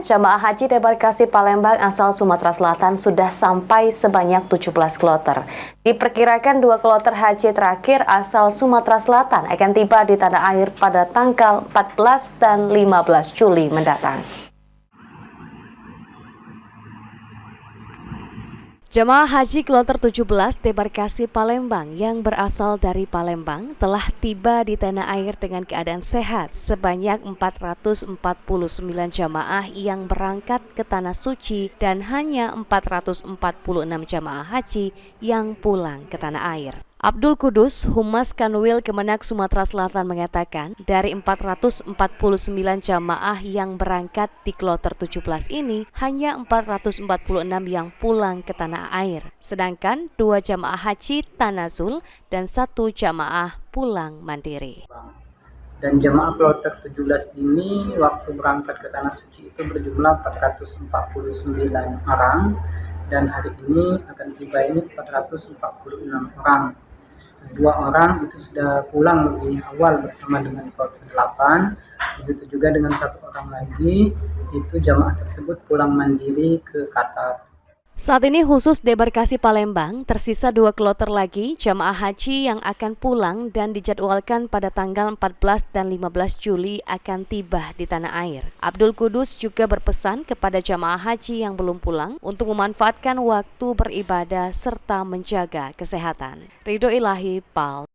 jamaah haji debarkasi Palembang asal Sumatera Selatan sudah sampai sebanyak 17 kloter. Diperkirakan 2 kloter haji terakhir asal Sumatera Selatan akan tiba di tanah air pada tanggal 14 dan 15 Juli mendatang. Jemaah haji kloter 17 debarkasi Palembang yang berasal dari Palembang telah tiba di tanah air dengan keadaan sehat sebanyak 449 jamaah yang berangkat ke Tanah Suci dan hanya 446 jamaah haji yang pulang ke tanah air. Abdul Kudus, Humas Kanwil Kemenak Sumatera Selatan mengatakan, dari 449 jamaah yang berangkat di kloter 17 ini, hanya 446 yang pulang ke tanah air. Sedangkan 2 jamaah haji tanazul dan 1 jamaah pulang mandiri. Dan jamaah kloter 17 ini waktu berangkat ke Tanah Suci itu berjumlah 449 orang dan hari ini akan tiba ini 446 orang. 2 orang itu sudah pulang lebih awal bersama dengan kloter 8, begitu juga dengan 1 orang lagi itu jamaah tersebut pulang mandiri ke Qatar. Saat ini khusus debarkasi Palembang, tersisa 2 kloter lagi jamaah haji yang akan pulang dan dijadwalkan pada tanggal 14 dan 15 Juli akan tiba di tanah air. Abdul Kudus juga berpesan kepada jamaah haji yang belum pulang untuk memanfaatkan waktu beribadah serta menjaga kesehatan. Ridho Ilahi, PAL.